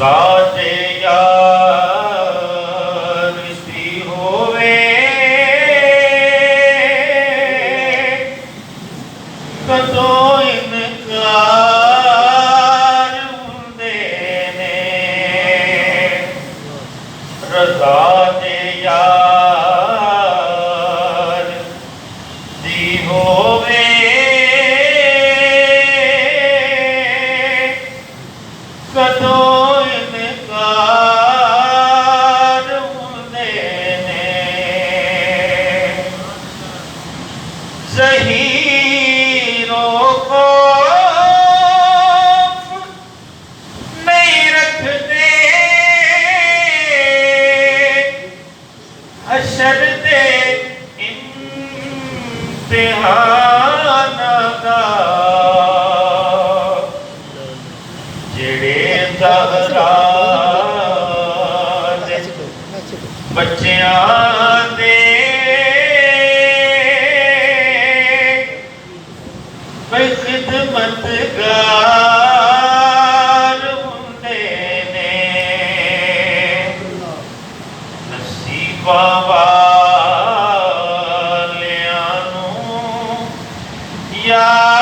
ਰਾਜੇ ਯਾਰ ਸੀ ਹੋਵੇ ਕਦੋਂ ਇਨਕਾਰ ਹੁੰਦੇ ਨੇ। ਰਜ਼ਾ ਦੇ ਯਾਰ ਦੀ ਹੋਵੇ ਕਦੋਂ ਇਨਕਾਰ ਹੁੰਦੇ ਨੇ। ਜ਼ਹੀਰੋ ਖੌਫ ਨਹੀਂ ਰੱਖਦੇ ਹਸ਼ਰ ਦੇ ਇਮਤਿਹਾਨ ਦਾ। ਜਿਹੜੇ ਜ਼ਹਰਾ ਦੇ ਬੱਚਿਆਂ ਦੇ ਬਈ ਖਿਦਮਤਗਾਰ ਹੁੰਦੇ ਨੇ। ਨਸੀਬਾਂ ਵਾਲਿਆਂ ਨੂੰ ਯਾਰ